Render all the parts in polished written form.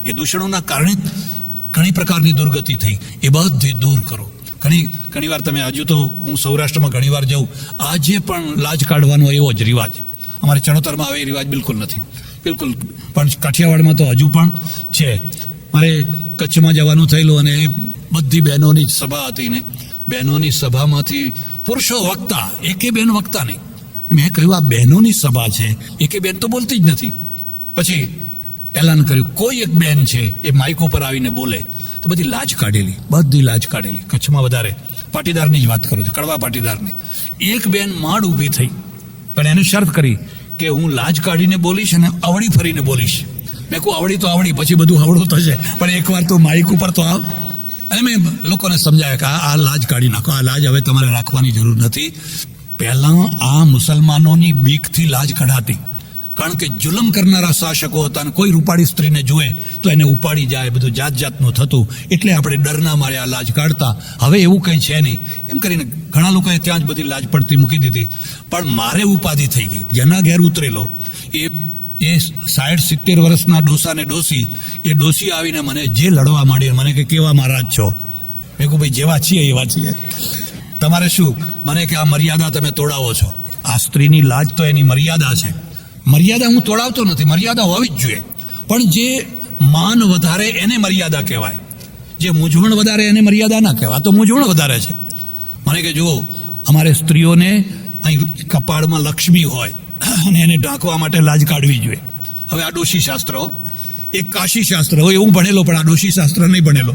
એ દૂષણોના કારણે ઘણી પ્રકારની દુર્ગતિ થઈ. એ બધી દૂર કરો. ઘણી વાર તમે હજુ તો હું સૌરાષ્ટ્રમાં ઘણી વાર જાઉં, આજે પણ લાજ કાઢવાનો એવો જ રિવાજ. અમારે ચણોતરમાં આવે એ રિવાજ બિલકુલ નથી, બિલકુલ. પણ કાઠિયાવાડમાં તો હજુ પણ છે. મારે કચ્છમાં જવાનું થયેલું અને બધી બહેનોની જ સભા હતી ને બહેનોની સભામાંથી પુરુષો વક્તા, એકે બેન વક્તા નહીં. મેં કહ્યું આ બહેનોની સભા છે, એકે બેન તો બોલતી જ નથી. પછી એલાન કર્યું કોઈ એક બેન છે એ માઇક ઉપર આવીને બોલે તો બધી લાજ કાઢેલી, બધી લાજ કાઢેલી. કચ્છમાં વધારે પાટીદારની જ વાત કરું છું, કડવા પાટીદારની. એક બેન માંડ ઊભી થઈ, પણ એને શરત કરી કે હું લાજ કાઢીને બોલીશ અને અવળી ફરીને બોલીશ. મેં કહું આવડી તો આવડી, પછી બધું આવડું થશે, પણ એકવાર તો માઇક ઉપર તો આવ. અને મેં લોકોને સમજાવ્યા કે આ લાજ કાઢી નાખો, આ લાજ હવે તમારે રાખવાની જરૂર નથી. પહેલાં આ મુસલમાનોની બીકથી લાજ કઢાતી, કારણ કે જુલમ કરનારા શાસકો હતા અને કોઈ રૂપાળી સ્ત્રીને જુએ તો એને ઉપાડી જાય, બધું જાત જાતનું થતું. એટલે આપણે ડરના મારે આ લાજ કાઢતા. હવે એવું કંઈ છે નહીં. એમ કરીને ઘણા લોકોએ ત્યાં જ બધી લાજ પડતી મૂકી દીધી. પણ મારે ઉપાધિ થઈ ગઈ. જેના ઘેર ઉતરેલો એ 60-70 વર્ષના ડોસા ને ડોસી, એ ડોસી આવીને મને જે લડવા માંડી, મને કે કેવા મહારાજ છો. મેં કહું ભાઈ જેવા છીએ એવા છીએ, તમારે શું? મને કે આ મર્યાદા તમે તોડાવો છો. આ સ્ત્રીની લાજ તો એની મર્યાદા છે. મર્યાદા હું તોડાવતો નથી, મર્યાદા હોવી જ જોઈએ. પણ જે માન વધારે એને મર્યાદા કહેવાય, જે મૂંઝવણ વધારે એને મર્યાદા ના કહેવાય. તો મૂંઝવણ વધારે છે. મને કે જુઓ, અમારે સ્ત્રીઓને અહીં કપાળમાં લક્ષ્મી હોય અને એને ઢાંકવા માટે લાજ કાઢવી જોઈએ. હવે આ ડોશી શાસ્ત્ર, એક કાશી શાસ્ત્ર હોય, હું ભણેલો પણ આ ડોશી શાસ્ત્ર નહીં ભણેલો.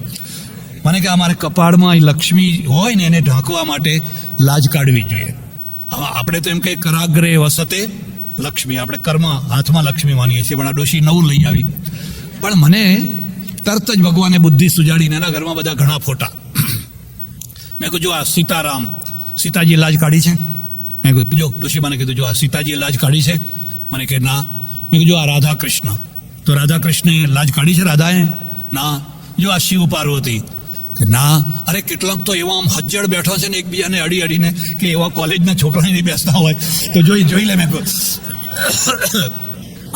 મને કે અમારે કપાળમાં લક્ષ્મી હોય ને એને ઢાંકવા માટે લાજ કાઢવી જોઈએ. હવે આપણે તો એમ કંઈ કરાગ્રે વસતે લક્ષ્મી, આપણે કર્મ હાથમાં લક્ષ્મી માનીએ છીએ, પણ આ ડોશી નવું લઈ આવી. પણ મને તરત જ ભગવાને બુદ્ધિ સુજાડીને એના ઘરમાં બધા ઘણા ફોટા. મેં કહ્યું જો આ સીતારામ, સીતાજી લાજ કાઢી છે? મેં કહ્યું જો ડોશી મને કીધું જો આ સીતાજીએ લાજ કાઢી છે? મને કે ના. મેં કીધું જો આ રાધા કૃષ્ણ, તો રાધા કૃષ્ણે લાજ કાઢી છે રાધાએ? ના. જો આ શિવ પાર્વતી, કે ના. અરે કેટલાક તો એવા આમ હજ્જડ બેઠા છે ને એકબીજાને અડીને કે એવા કોલેજના છોકરા નહીં બેસતા હોય તો જોઈ લે. મેં કહું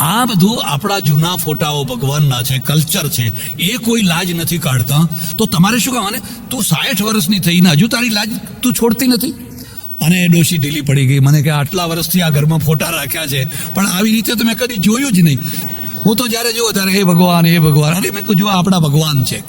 આ બધું આપણા જૂના ફોટાઓ ભગવાનના છે, કલ્ચર છે, એ કોઈ લાજ નથી કાઢતા. તો તમારે શું કહેવાને, તું 60 વર્ષની થઈને હજુ તારી લાજ તું છોડતી નથી? અને ડોશી ઢીલી પડી ગઈ. મને કે આટલા વર્ષથી આ ઘરમાં ફોટા રાખ્યા છે પણ આવી રીતે તો મેં કદી જોયું જ નહીં. હું તો જ્યારે જોઉં ત્યારે હે ભગવાન, હે ભગવાન. અરે મેં કહું જો આપણા ભગવાન છે.